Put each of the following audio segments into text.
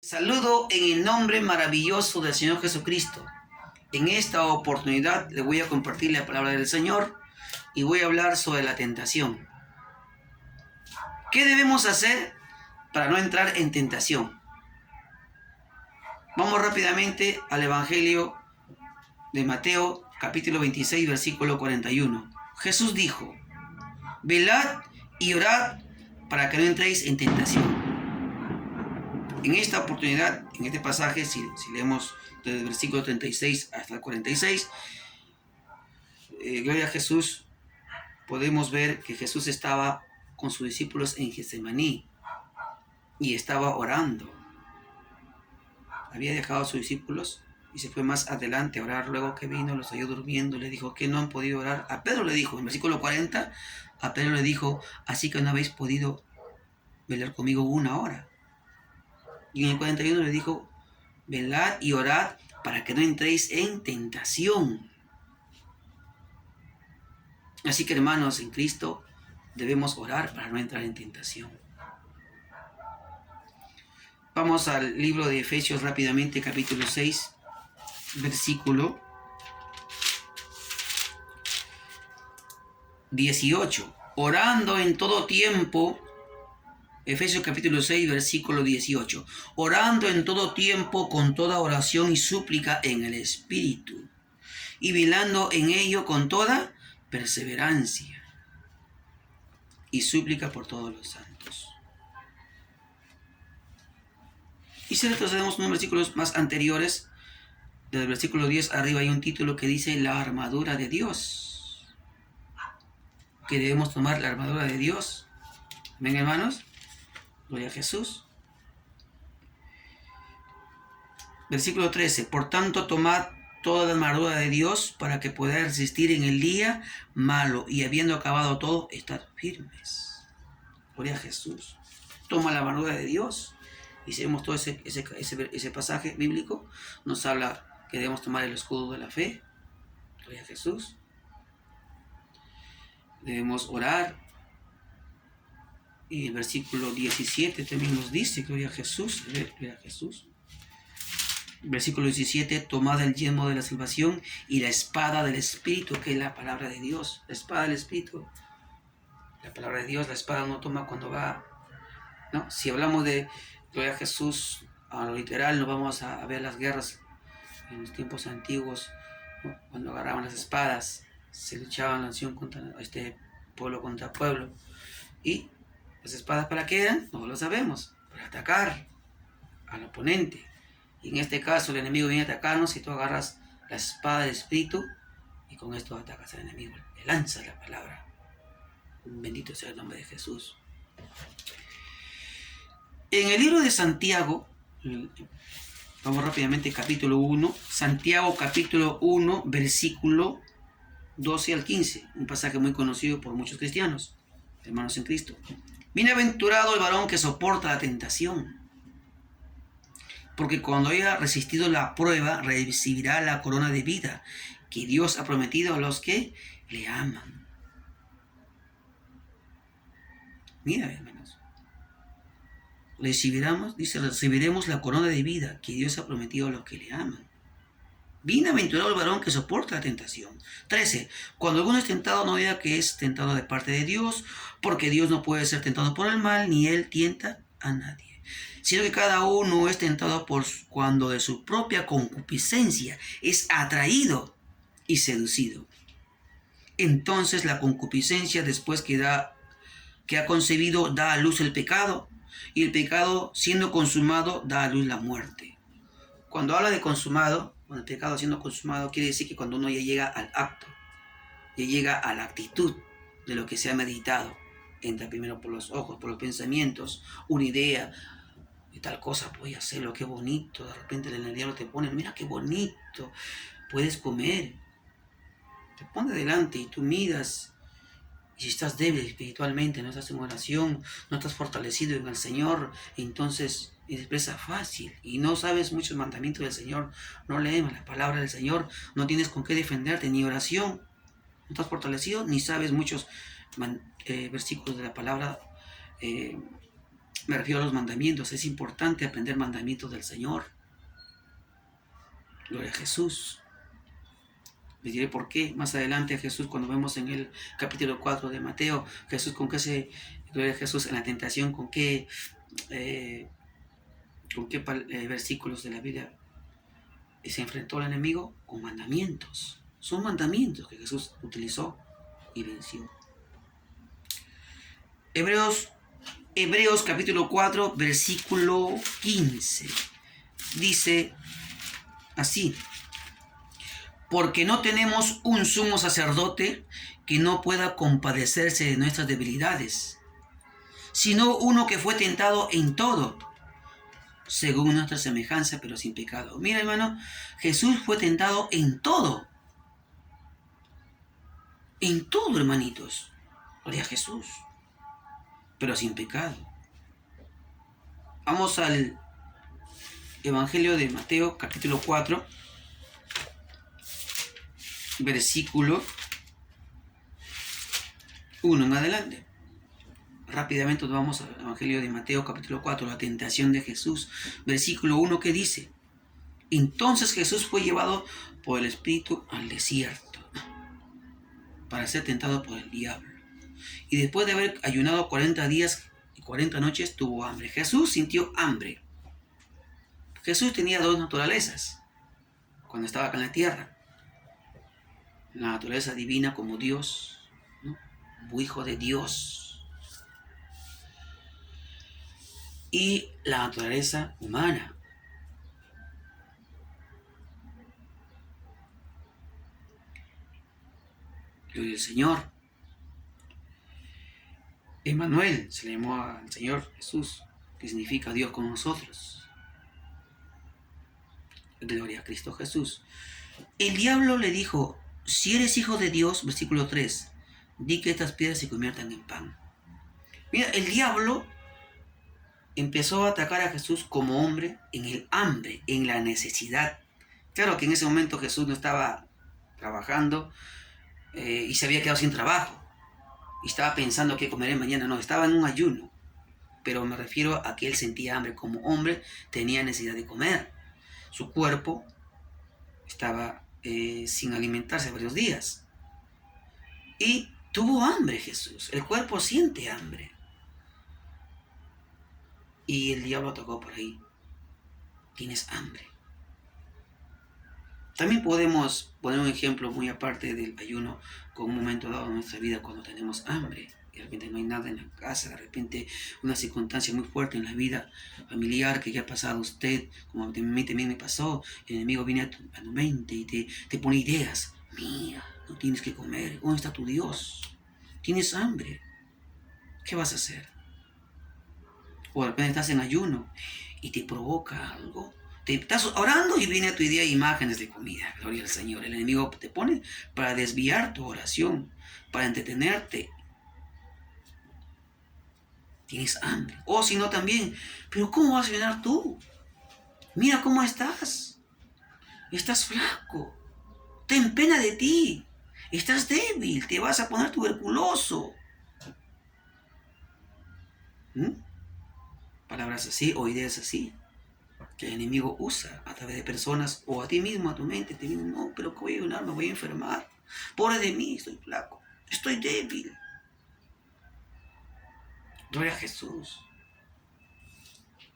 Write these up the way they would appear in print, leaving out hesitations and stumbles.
Saludo en el nombre maravilloso del Señor Jesucristo. En esta oportunidad le voy a compartir la palabra del Señor y voy a hablar sobre la tentación. ¿Qué debemos hacer para no entrar en tentación? Vamos rápidamente al Evangelio de Mateo, capítulo 26, versículo 41. Jesús dijo: velad y orad para que no entréis en tentación. En esta oportunidad, en este pasaje, si leemos desde el versículo 36 hasta el 46, gloria a Jesús, podemos ver que Jesús estaba con sus discípulos en Getsemaní y estaba orando. Había dejado a sus discípulos y se fue más adelante a orar. Luego que vino, los halló durmiendo, le dijo que no han podido orar. A Pedro le dijo, en versículo 40, a Pedro le dijo: así que no habéis podido velar conmigo 1 hora. Y en el 41 le dijo: velad y orad para que no entréis en tentación. Así que, hermanos, en Cristo debemos orar para no entrar en tentación. Vamos al libro de Efesios rápidamente, capítulo 6, versículo 18. Orando en todo tiempo. Efesios capítulo 6, versículo 18. Orando en todo tiempo con toda oración y súplica en el Espíritu, y velando en ello con toda perseverancia y súplica por todos los santos. Y si retrocedemos unos versículos más anteriores, del versículo 10 arriba hay un título que dice: la armadura de Dios. Que debemos tomar la armadura de Dios. ¿Ven, hermanos? Gloria a Jesús. Versículo 13. Por tanto, tomad toda la armadura de Dios para que podáis resistir en el día malo, y habiendo acabado todo, estad firmes. Gloria a Jesús. Toma la armadura de Dios. Y si vemos todo ese pasaje bíblico, nos habla que debemos tomar el escudo de la fe. Gloria a Jesús. Debemos orar. Y el versículo 17 también nos dice: gloria a Jesús. Gloria a Jesús. Versículo 17: tomad el yelmo de la salvación y la espada del Espíritu, que es la palabra de Dios. La espada del Espíritu. La palabra de Dios, la espada no toma cuando va, ¿no? Si hablamos de gloria a Jesús a lo literal, no vamos a ver las guerras en los tiempos antiguos, ¿no? Cuando agarraban las espadas, se luchaban nación contra pueblo contra pueblo. Y las espadas, ¿para qué eran? No lo sabemos. Para atacar al oponente. Y en este caso el enemigo viene a atacarnos y tú agarras la espada del Espíritu y con esto atacas al enemigo. Le lanzas la palabra. Bendito sea el nombre de Jesús. En el libro de Santiago, vamos rápidamente, capítulo 1. Santiago, capítulo 1, versículo 12 al 15. Un pasaje muy conocido por muchos cristianos, hermanos en Cristo. Bienaventurado el varón que soporta la tentación, porque cuando haya resistido la prueba, recibirá la corona de vida que Dios ha prometido a los que le aman. Mira, hermanos. Recibiremos la corona de vida que Dios ha prometido a los que le aman. Bienaventurado el varón que soporta la tentación. 13. Cuando alguno es tentado, no diga que es tentado de parte de Dios, porque Dios no puede ser tentado por el mal, ni él tienta a nadie. Sino que cada uno es tentado por cuando de su propia concupiscencia es atraído y seducido. Entonces la concupiscencia, después que ha concebido, da a luz el pecado, y el pecado, siendo consumado, da a luz la muerte. Cuando habla de consumado, cuando el pecado siendo consumado, quiere decir que cuando uno ya llega al acto, ya llega a la actitud de lo que se ha meditado, entra primero por los ojos, por los pensamientos, una idea de tal cosa voy a hacerlo, qué bonito. De repente el diablo te pone: mira qué bonito, puedes comer. Te pone delante y tú miras. Y si estás débil espiritualmente, no estás en oración, no estás fortalecido en el Señor, entonces es presa fácil y no sabes muchos mandamientos del Señor, no lees la palabra del Señor, no tienes con qué defenderte, ni oración, no estás fortalecido, ni sabes muchos versículos de la palabra Me refiero a los mandamientos. Es importante aprender mandamientos del Señor. Gloria a Jesús. Les diré por qué. Más adelante Jesús, cuando vemos en el capítulo 4 de Mateo, Jesús con qué se... Gloria a Jesús en la tentación, con qué versículos de la Biblia se enfrentó al enemigo. Con mandamientos. Son mandamientos que Jesús utilizó y venció. Hebreos capítulo 4, versículo 15. Dice así: porque no tenemos un sumo sacerdote que no pueda compadecerse de nuestras debilidades, sino uno que fue tentado en todo, según nuestra semejanza, pero sin pecado. Mira, hermano, Jesús fue tentado en todo. En todo, hermanitos. Gloria a Jesús. Pero sin pecado. Vamos al Evangelio de Mateo, capítulo 4, versículo 1 en adelante. Rápidamente nos vamos al Evangelio de Mateo, capítulo 4, la tentación de Jesús. Versículo 1 que dice: entonces Jesús fue llevado por el Espíritu al desierto para ser tentado por el diablo. Y después de haber ayunado 40 días y 40 noches, tuvo hambre. Jesús sintió hambre. Jesús tenía dos naturalezas cuando estaba acá en la tierra. La naturaleza divina como Dios, ¿no? Como hijo de Dios. Y la naturaleza humana. Gloria al Señor. Emmanuel se le llamó al Señor Jesús, que significa Dios con nosotros. Gloria a Cristo Jesús. El diablo le dijo: si eres hijo de Dios, versículo 3, di que estas piedras se conviertan en pan. Mira, el diablo empezó a atacar a Jesús como hombre en el hambre, en la necesidad. Claro que en ese momento Jesús no estaba trabajando y se había quedado sin trabajo. Y estaba pensando qué comeré mañana. No, estaba en un ayuno. Pero me refiero a que él sentía hambre. Como hombre tenía necesidad de comer. Su cuerpo estaba sin alimentarse varios días. Y tuvo hambre Jesús. El cuerpo siente hambre. Y el diablo atacó por ahí. Tienes hambre. También podemos poner un ejemplo muy aparte del ayuno con un momento dado en nuestra vida cuando tenemos hambre. De repente no hay nada en la casa, de repente una circunstancia muy fuerte en la vida familiar que ya ha pasado a usted, como a mí también me pasó. El enemigo viene a tu mente y te pone ideas. Mira, no tienes que comer. ¿Dónde está tu Dios? Tienes hambre. ¿Qué vas a hacer? O de repente estás en ayuno y te provoca algo. Te estás orando y viene a tu idea imágenes de comida. Gloria al Señor. El enemigo te pone para desviar tu oración, para entretenerte. Tienes hambre. O si no también, pero ¿cómo vas a llenar tú? Mira cómo estás. Estás flaco. Ten pena de ti. Estás débil. Te vas a poner tuberculoso. Palabras así o ideas así que el enemigo usa a través de personas o a ti mismo, a tu mente. Te dicen: no, pero ¿cómo voy a ayunar? Me voy a enfermar. Pobre de mí, estoy flaco. Estoy débil. Gloria a Jesús.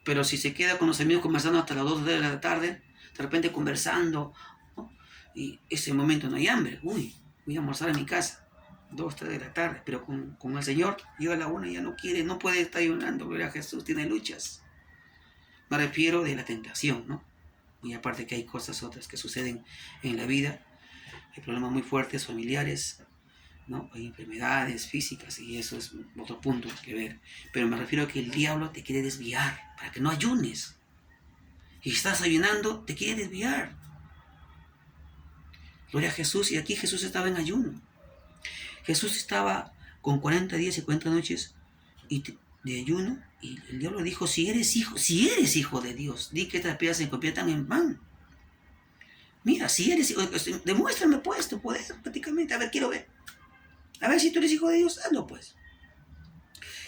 Pero si se queda con los amigos conversando hasta las 2 de la tarde, de repente conversando, ¿no? Y ese momento no hay hambre. Uy, voy a almorzar en mi casa. 2, 3 de la tarde. Pero con el Señor llega a la 1 y ya no quiere, no puede estar ayunando. Gloria a Jesús, tiene luchas. Me refiero de la tentación, ¿no? Y aparte que hay cosas otras que suceden en la vida. Hay problemas muy fuertes, familiares, ¿no? Hay enfermedades físicas y eso es otro punto que ver. Pero me refiero a que el diablo te quiere desviar para que no ayunes. Y si estás ayunando, te quiere desviar. Gloria a Jesús. Y aquí Jesús estaba en ayuno. Jesús estaba con 40 días y 40 noches de ayuno. Y el diablo dijo: si eres hijo de Dios, di que estas piedras se conviertan en pan. Mira, si eres hijo, demuéstrame pues tu poder prácticamente. A ver, quiero ver. A ver si tú eres hijo de Dios, hazlo pues.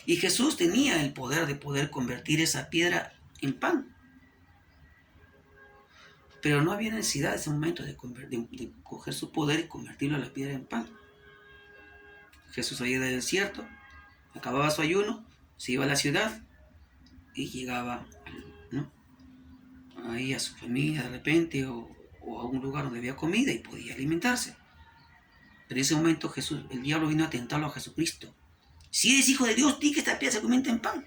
Y Jesús tenía el poder de poder convertir esa piedra en pan. Pero no había necesidad en ese momento de coger su poder y convertirlo a la piedra en pan. Jesús salía del desierto, acababa su ayuno, se iba a la ciudad y llegaba, ¿no?, ahí a su familia de repente o a un lugar donde había comida y podía alimentarse. Pero en ese momento Jesús, el diablo vino a tentarlo a Jesucristo. Si eres hijo de Dios, di que esta piedra se convierta en pan.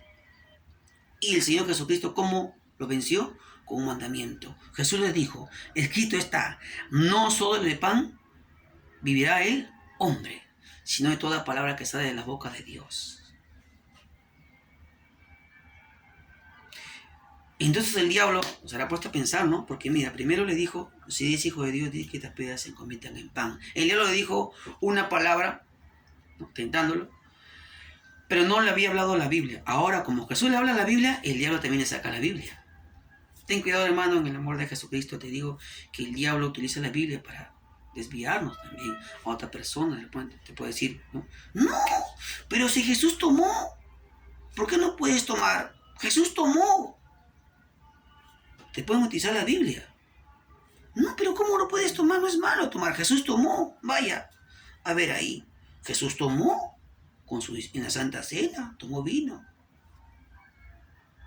Y el Señor Jesucristo, ¿cómo lo venció? Con un mandamiento. Jesús le dijo, escrito está, no solo de pan vivirá el hombre, sino de toda palabra que sale de la boca de Dios. Entonces el diablo se habrá puesto a pensar, ¿no? Porque mira, primero le dijo, si eres hijo de Dios, di que estas piedras se conviertan en pan. El diablo le dijo una palabra, ¿no?, tentándolo, pero no le había hablado la Biblia. Ahora, como Jesús le habla la Biblia, el diablo también le saca la Biblia. Ten cuidado, hermano, en el amor de Jesucristo te digo que el diablo utiliza la Biblia para desviarnos también a otra persona. Te puede decir, no, pero si Jesús tomó, ¿por qué no puedes tomar? Jesús tomó. Te pueden utilizar la Biblia. No, pero ¿cómo lo puedes tomar? No es malo tomar. Jesús tomó. Vaya, a ver ahí. Jesús tomó en la Santa Cena, tomó vino.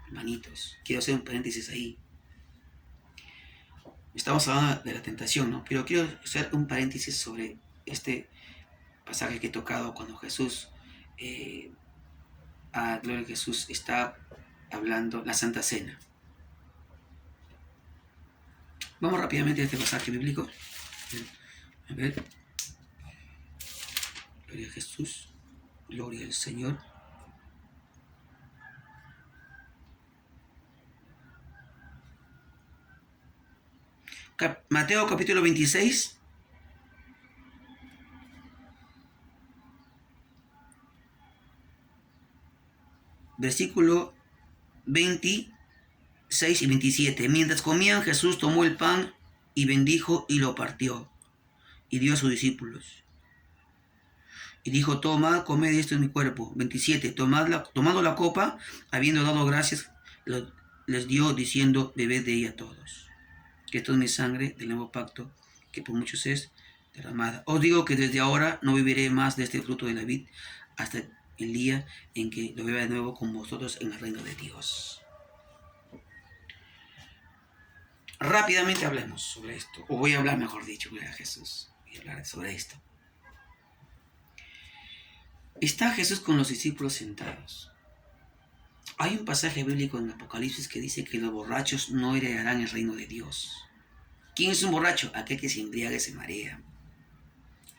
Hermanitos, quiero hacer un paréntesis ahí. Estamos hablando de la tentación, ¿no? Pero quiero hacer un paréntesis sobre este pasaje que he tocado cuando Jesús, gloria a Jesús, está hablando la Santa Cena. Vamos rápidamente a este pasaje bíblico. A ver. Gloria a Jesús. Gloria al Señor. Mateo capítulo 26. Versículo 26 y 27. Mientras comían, Jesús tomó el pan y bendijo y lo partió y dio a sus discípulos. Y dijo, tomad, comed, esto es mi cuerpo. 27. Tomando la copa, habiendo dado gracias, les dio diciendo, bebed de ella todos. Que esto es mi sangre del nuevo pacto, que por muchos es derramada. Os digo que desde ahora no beberé más de este fruto de la vid hasta el día en que lo beba de nuevo con vosotros en el reino de Dios. Rápidamente hablemos sobre esto, o voy a hablar, mejor dicho, gloria a Jesús, voy a hablar sobre esto. Está Jesús con los discípulos sentados. Hay un pasaje bíblico en Apocalipsis que dice que los borrachos no heredarán el reino de Dios. ¿Quién es un borracho? Aquel que se embriaga y se marea.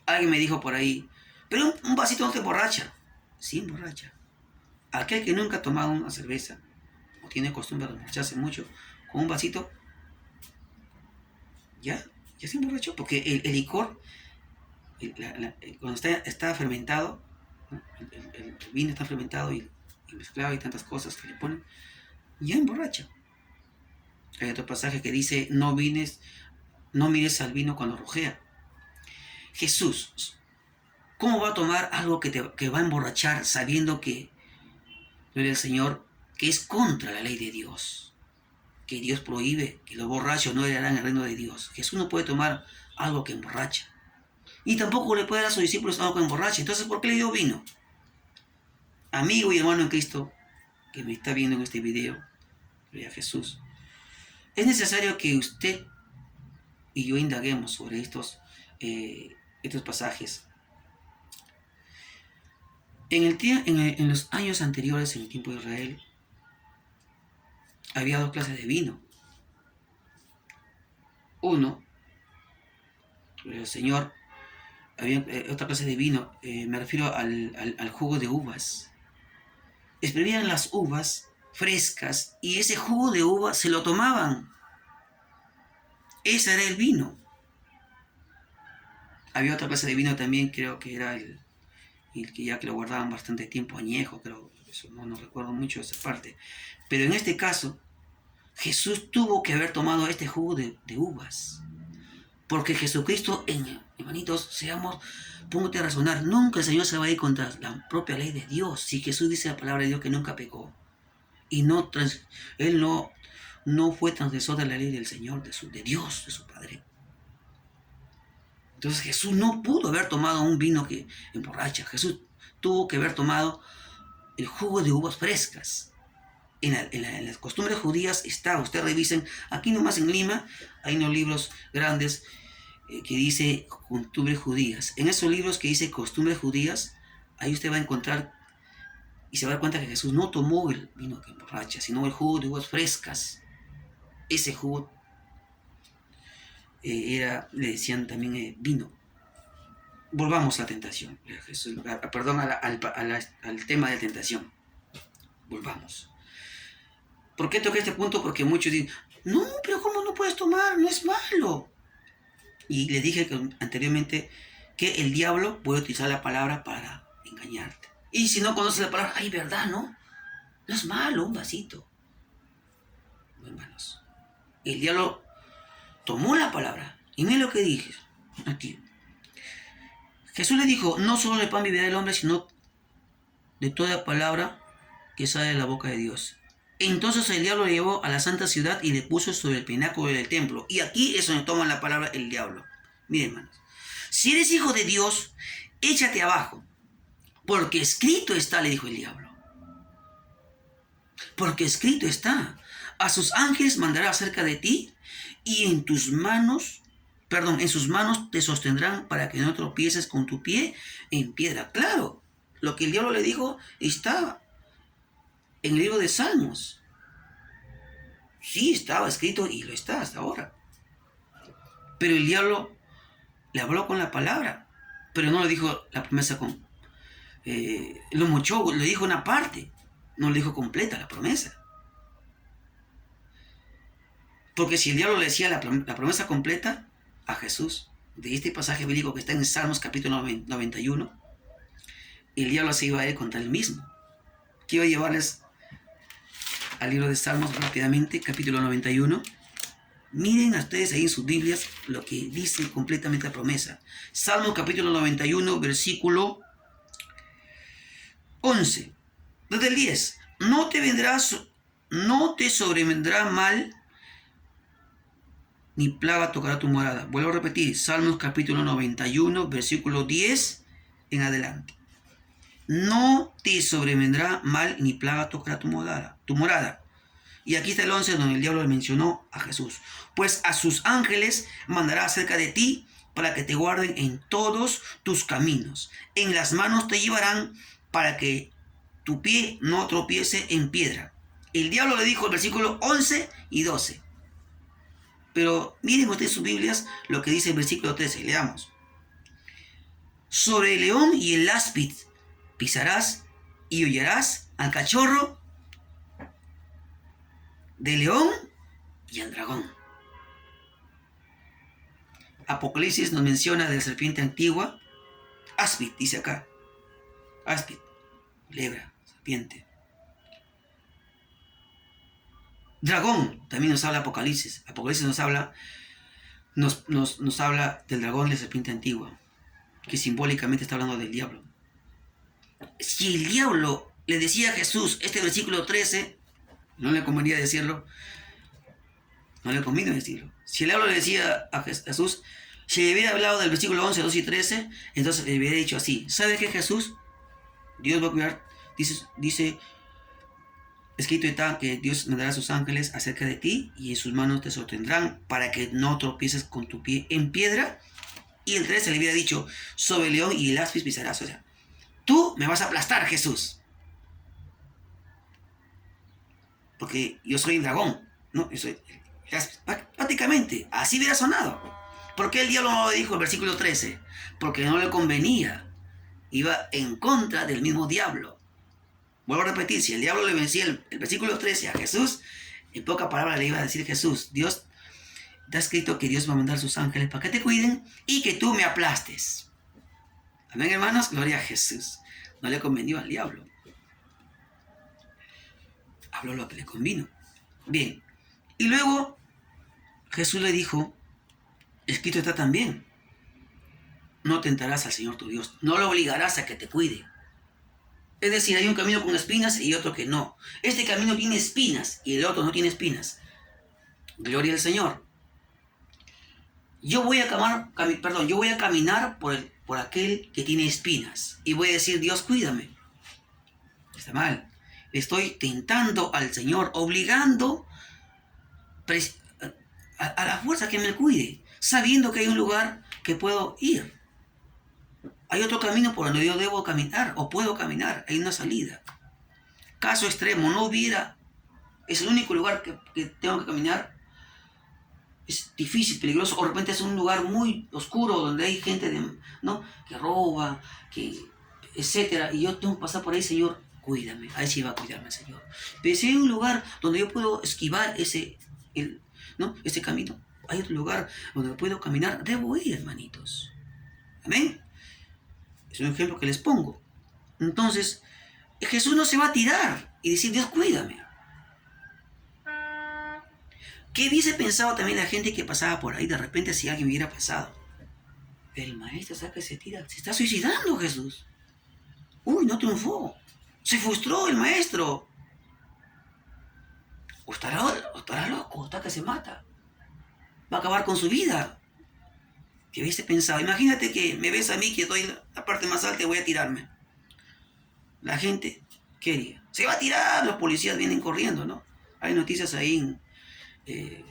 Alguien me dijo por ahí, pero un vasito no te emborracha. Sí, emborracha. Aquel que nunca ha tomado una cerveza o tiene costumbre de emborracharse mucho, con un vasito, ya se emborrachó. Porque el licor, cuando está fermentado, ¿no?, el vino está fermentado y mezclado y tantas cosas que le ponen, ya emborracha. Hay otro pasaje que dice, no mires al vino cuando rojea. Jesús, ¿cómo va a tomar algo que va a emborrachar sabiendo que, gloria al Señor, que es contra la ley de Dios? Que Dios prohíbe que los borrachos no heredarán el reino de Dios. Jesús no puede tomar algo que emborracha. Y tampoco le puede dar a sus discípulos algo que emborracha. Entonces, ¿por qué le dio vino? Amigo y hermano en Cristo que me está viendo en este video, gloria a Jesús, es necesario que usted y yo indaguemos sobre estos pasajes. En los años anteriores, en el tiempo de Israel, había dos clases de vino. Uno, el Señor, había otra clase de vino, me refiero al jugo de uvas. Exprimían las uvas frescas y ese jugo de uva se lo tomaban. Ese era el vino. Había otra clase de vino también, creo que era el que ya que lo guardaban bastante tiempo, añejo, creo, eso no recuerdo mucho esa parte. Pero en este caso, Jesús tuvo que haber tomado este jugo de uvas. Porque Jesucristo, hermanitos, póngate a razonar, nunca el Señor se va a ir contra la propia ley de Dios. Si Jesús dice la palabra de Dios que nunca pecó, y Él no fue transgresor de la ley del Señor, de Dios, de su Padre. Entonces Jesús no pudo haber tomado un vino que emborracha. Jesús tuvo que haber tomado el jugo de uvas frescas. En las costumbres judías está, ustedes revisen, aquí nomás en Lima hay unos libros grandes que dice costumbres judías. En esos libros que dice costumbres judías, ahí usted va a encontrar y se va a dar cuenta que Jesús no tomó el vino que emborracha, sino el jugo de uvas frescas. Ese jugo le decían también vino. Volvamos a la tentación. Perdón, al tema de la tentación. Volvamos. ¿Por qué toqué este punto? Porque muchos dicen, no, pero ¿cómo no puedes tomar? No es malo. Y les dije anteriormente que el diablo puede utilizar la palabra para engañarte. Y si no conoces la palabra, ay, verdad, ¿no? No es malo, un vasito. Hermanos, el diablo tomó la palabra. Y miren lo que dije aquí. Jesús le dijo, no solo de pan vivirá el hombre, sino de toda palabra que sale de la boca de Dios. Entonces el diablo le llevó a la santa ciudad y le puso sobre el pináculo del templo. Y aquí es donde toma la palabra el diablo. Miren, hermanos, si eres hijo de Dios, échate abajo. Porque escrito está, le dijo el diablo. Porque escrito está, a sus ángeles mandará acerca de ti y en sus manos te sostendrán para que no tropieces con tu pie en piedra. Claro, lo que el diablo le dijo está en el libro de Salmos. Sí, estaba escrito y lo está hasta ahora. Pero el diablo le habló con la palabra, pero no le dijo la promesa lo mochó, le dijo una parte, no le dijo completa la promesa. Porque si el diablo le decía la promesa completa a Jesús, de este pasaje bíblico que está en Salmos capítulo 91, el diablo se iba a ir contra él mismo. Quiero llevarles al libro de Salmos rápidamente, capítulo 91. Miren a ustedes ahí en sus Biblias lo que dice completamente la promesa. Salmos capítulo 91, versículo 11. Desde el 10. No te sobrevendrá mal, ni plaga tocará tu morada. Vuelvo a repetir, Salmos capítulo 91, versículo 10 en adelante. No te sobrevendrá mal, ni plaga tocará tu morada. Y aquí está el 11 donde el diablo le mencionó a Jesús. Pues a sus ángeles mandará acerca de ti para que te guarden en todos tus caminos. En las manos te llevarán para que tu pie no tropiece en piedra. El diablo le dijo el versículo 11 y 12. Pero miren ustedes sus Biblias lo que dice el versículo 13. Leamos. Sobre el león y el áspid pisarás y hollarás al cachorro de león y al dragón. Apocalipsis nos menciona de la serpiente antigua. Áspid, dice acá. Áspid, lebra, serpiente. Dragón, también nos habla Apocalipsis. Apocalipsis nos habla del dragón y la serpiente antigua, que simbólicamente está hablando del diablo. Si el diablo le decía a Jesús este versículo 13, no le convenía decirlo, no le convino decirlo. Si el diablo le decía a Jesús, si le hubiera hablado del versículo 11, 12 y 13, entonces le hubiera dicho así: ¿sabe qué, Jesús? Dios va a cuidar, dice escrito está que Dios mandará a sus ángeles acerca de ti y en sus manos te sostendrán para que no tropieces con tu pie en piedra. Y el 13 le hubiera dicho: sobre el león y el áspid pisarás. O sea, tú me vas a aplastar, Jesús, porque yo soy el dragón, ¿no? Yo soy prácticamente, así hubiera sonado. ¿Por qué el diablo no lo dijo el versículo 13? Porque no le convenía. Iba en contra del mismo diablo. Vuelvo a repetir, si el diablo le vencía el versículo 13 a Jesús, en pocas palabras le iba a decir Jesús: Dios, está escrito que Dios va a mandar sus ángeles para que te cuiden y que tú me aplastes. Amén, hermanos, gloria a Jesús. No le convenió al diablo. Habló lo que le convino. Bien, y luego Jesús le dijo Escrito está también: no tentarás al Señor tu Dios, no lo obligarás a que te cuide. Es decir, hay un camino con espinas y otro que no. Este camino tiene espinas y el otro no tiene espinas. Gloria al Señor. Yo voy a caminar por aquel que tiene espinas y voy a decir: Dios, cuídame. Está mal. Estoy tentando al Señor, obligando a la fuerza que me cuide, sabiendo que hay un lugar que puedo ir. Hay otro camino por donde yo debo caminar o puedo caminar. Hay una salida. Caso extremo, no hubiera. Es el único lugar que tengo que caminar. Es difícil, peligroso. O de repente es un lugar muy oscuro donde hay gente ¿no? que roba, etcétera. Y yo tengo que pasar por ahí, Señor, cuídame. Ahí sí va a cuidarme, Señor. Pero si hay un lugar donde yo puedo esquivar ese camino, hay otro lugar donde puedo caminar, debo ir, hermanitos. Amén. Es un ejemplo que les pongo. Entonces, Jesús no se va a tirar y decir: Dios, cuídame. ¿Qué hubiese pensado también la gente que pasaba por ahí de repente si alguien hubiera pasado? El maestro saca y se tira. Se está suicidando, Jesús. Uy, no triunfó. Se frustró el maestro. O estará loco, está que se mata. Va a acabar con su vida. ¿Qué hubiese pensado? Imagínate que me ves a mí que doy la parte más alta y voy a tirarme. La gente, ¿qué haría? Se va a tirar, los policías vienen corriendo, ¿no? Hay noticias ahí, que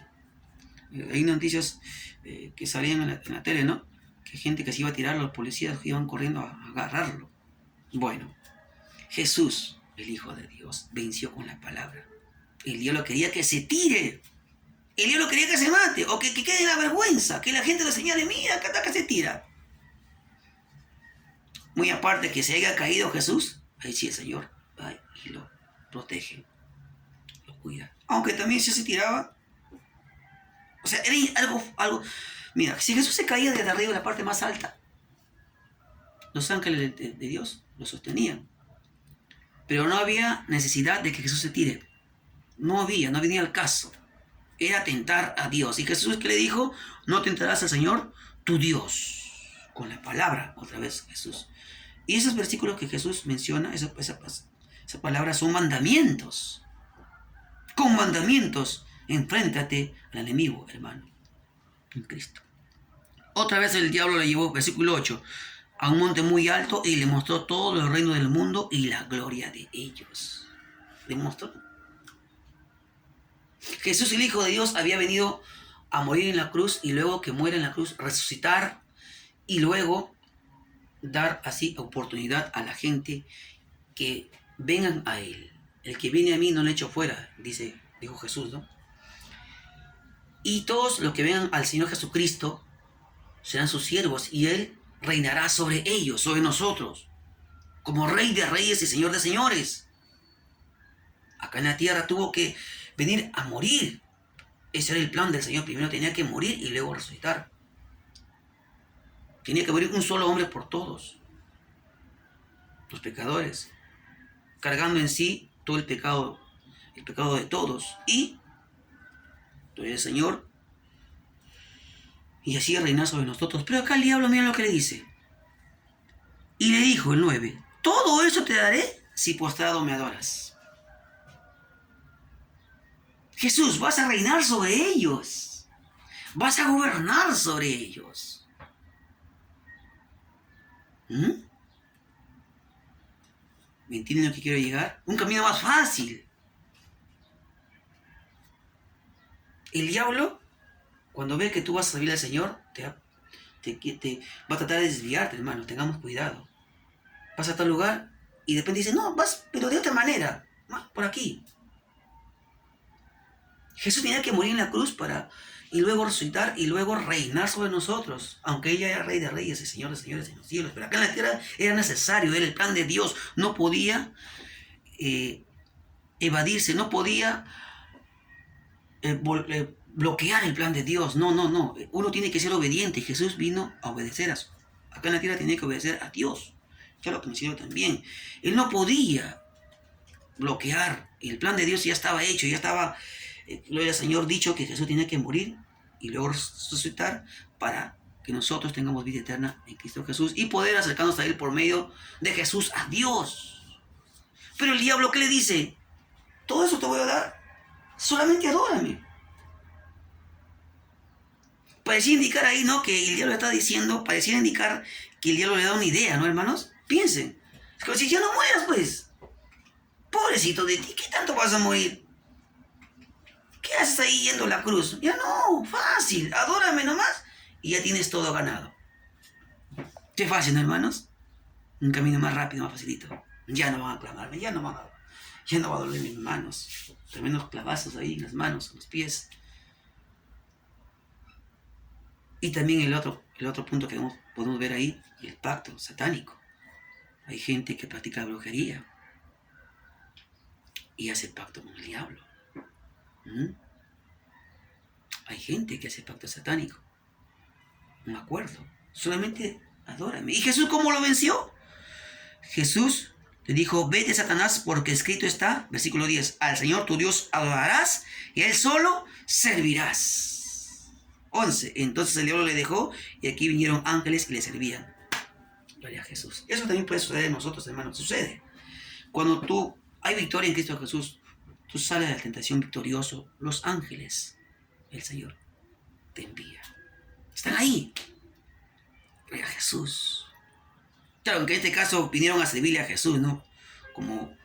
salían en la tele, ¿no? Que gente que se iba a tirar, los policías iban corriendo a agarrarlo. Bueno, Jesús, el Hijo de Dios, venció con la palabra. El diablo quería que se tire. El diablo quería que se mate, o que quede en la vergüenza, que la gente lo señale: mira, acá se tira. Muy aparte que se haya caído Jesús, ahí sí el Señor va y lo protege, lo cuida. Aunque también si se tiraba, o sea, era algo. Mira, si Jesús se caía desde arriba, de la parte más alta, los ángeles de Dios lo sostenían. Pero no había necesidad de que Jesús se tire. No venía al caso. Era tentar a Dios. Y Jesús, ¿qué le dijo? No tentarás al Señor tu Dios. Con la palabra, otra vez Jesús. Y esos versículos que Jesús menciona, esa palabra son mandamientos. Con mandamientos, enfréntate al enemigo, hermano, en Cristo. Otra vez el diablo le llevó, versículo 8, a un monte muy alto y le mostró todo el reino del mundo y la gloria de ellos. Le mostró. Jesús, el Hijo de Dios, había venido a morir en la cruz y luego que muere en la cruz, resucitar y luego dar así oportunidad a la gente que vengan a Él. El que viene a mí no le echo fuera, dijo Jesús, ¿no? Y todos los que vengan al Señor Jesucristo serán sus siervos y Él reinará sobre ellos, sobre nosotros, como Rey de Reyes y Señor de Señores. Acá en la tierra tuvo que venir a morir. Ese era el plan del Señor. Primero tenía que morir y luego resucitar. Tenía que morir un solo hombre por todos los pecadores, cargando en sí todo el pecado de todos. Y tú eres el Señor, y así reinar sobre nosotros. Pero acá el diablo, mira lo que le dice. Y le dijo el 9: todo eso te daré si postrado me adoras. Jesús, vas a reinar sobre ellos. Vas a gobernar sobre ellos. ¿Me entienden a lo que quiero llegar? Un camino más fácil. El diablo, cuando ve que tú vas a servir al Señor, te va a tratar de desviarte, hermano. Tengamos cuidado. Vas a tal lugar y de repente dice: no, vas, pero de otra manera. Por aquí. Jesús tenía que morir en la cruz y luego resucitar y luego reinar sobre nosotros. Aunque ella era Rey de Reyes y Señor de Señores en los cielos. Pero acá en la tierra era necesario, era el plan de Dios. No podía evadirse, no podía bloquear el plan de Dios. No. Uno tiene que ser obediente. Jesús vino a obedecer acá en la tierra tenía que obedecer a Dios. Ya lo mencioné también. Él no podía bloquear. El plan de Dios ya estaba hecho, ya estaba, gloria al Señor, dicho que Jesús tenía que morir y luego resucitar para que nosotros tengamos vida eterna en Cristo Jesús y poder acercarnos a Él por medio de Jesús a Dios. Pero el diablo, ¿qué le dice? Todo eso te voy a dar, solamente adórame. Parecía indicar ahí, ¿no? Que el diablo está diciendo, parecía indicar que el diablo le da una idea, ¿no, hermanos? Piensen. Es como si ya no mueras, pues. Pobrecito de ti, ¿qué tanto vas a morir? ¿Qué haces ahí yendo a la cruz? Ya no, fácil, adórame nomás y ya tienes todo ganado. Qué fácil, ¿no, hermanos? Un camino más rápido, más facilito. Ya no van a clamarme, ya no va a doler mis manos. Tremendos clavazos ahí en las manos, en los pies. Y también el otro punto que podemos ver ahí, el pacto satánico. Hay gente que practica la brujería y hace pacto con el diablo. Hay gente que hace pacto satánico. Un acuerdo. Solamente adórame. ¿Y Jesús cómo lo venció? Jesús le dijo, vete, Satanás, porque escrito está, versículo 10, al Señor tu Dios adorarás y a Él solo servirás. 11, entonces el diablo le dejó y aquí vinieron ángeles y le servían. Gloria a Jesús. Eso también puede suceder en nosotros, hermanos. Sucede. Cuando hay victoria en Cristo Jesús, tú sales de la tentación victorioso. Los ángeles, el Señor, te envía. Están ahí. Gloria a Jesús. Claro, en este caso vinieron a servirle a Jesús, ¿no? Como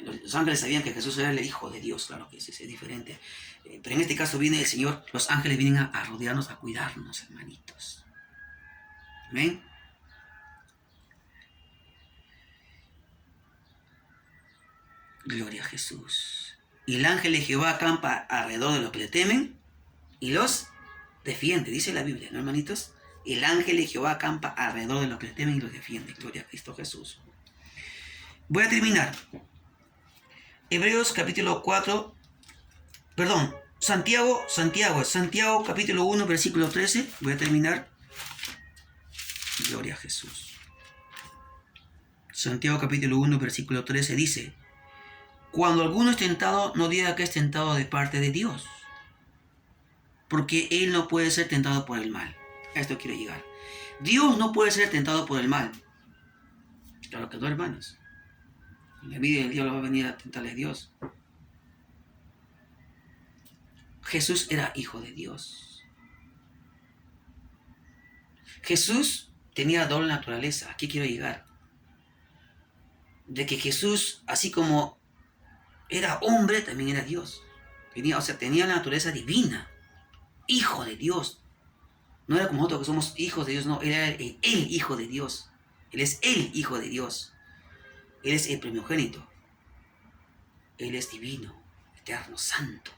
los ángeles sabían que Jesús era el Hijo de Dios, claro que es diferente. Pero en este caso viene el Señor, los ángeles vienen a rodearnos, a cuidarnos, hermanitos. Amén. Gloria a Jesús. Y el ángel de Jehová acampa alrededor de los que le temen y los defiende, dice la Biblia, ¿no, hermanitos? El ángel de Jehová acampa alrededor de los que le temen y los defiende. Gloria a Cristo Jesús. Voy a terminar. Hebreos capítulo 4. Perdón. Santiago capítulo 1, versículo 13. Voy a terminar. Gloria a Jesús. Santiago capítulo 1, versículo 13 dice: cuando alguno es tentado, no diga que es tentado de parte de Dios, porque él no puede ser tentado por el mal. A esto quiero llegar. Dios no puede ser tentado por el mal. Claro que no, hermanos. En la vida del diablo va a venir a tentarle a Dios. Jesús era hijo de Dios. Jesús tenía doble naturaleza. Aquí quiero llegar. De que Jesús, así como era hombre, también era Dios. Tenía la naturaleza divina. Hijo de Dios. No era como nosotros que somos hijos de Dios, no. Él era el Hijo de Dios. Él es el Hijo de Dios. Él es el primogénito. Él es divino, eterno, santo.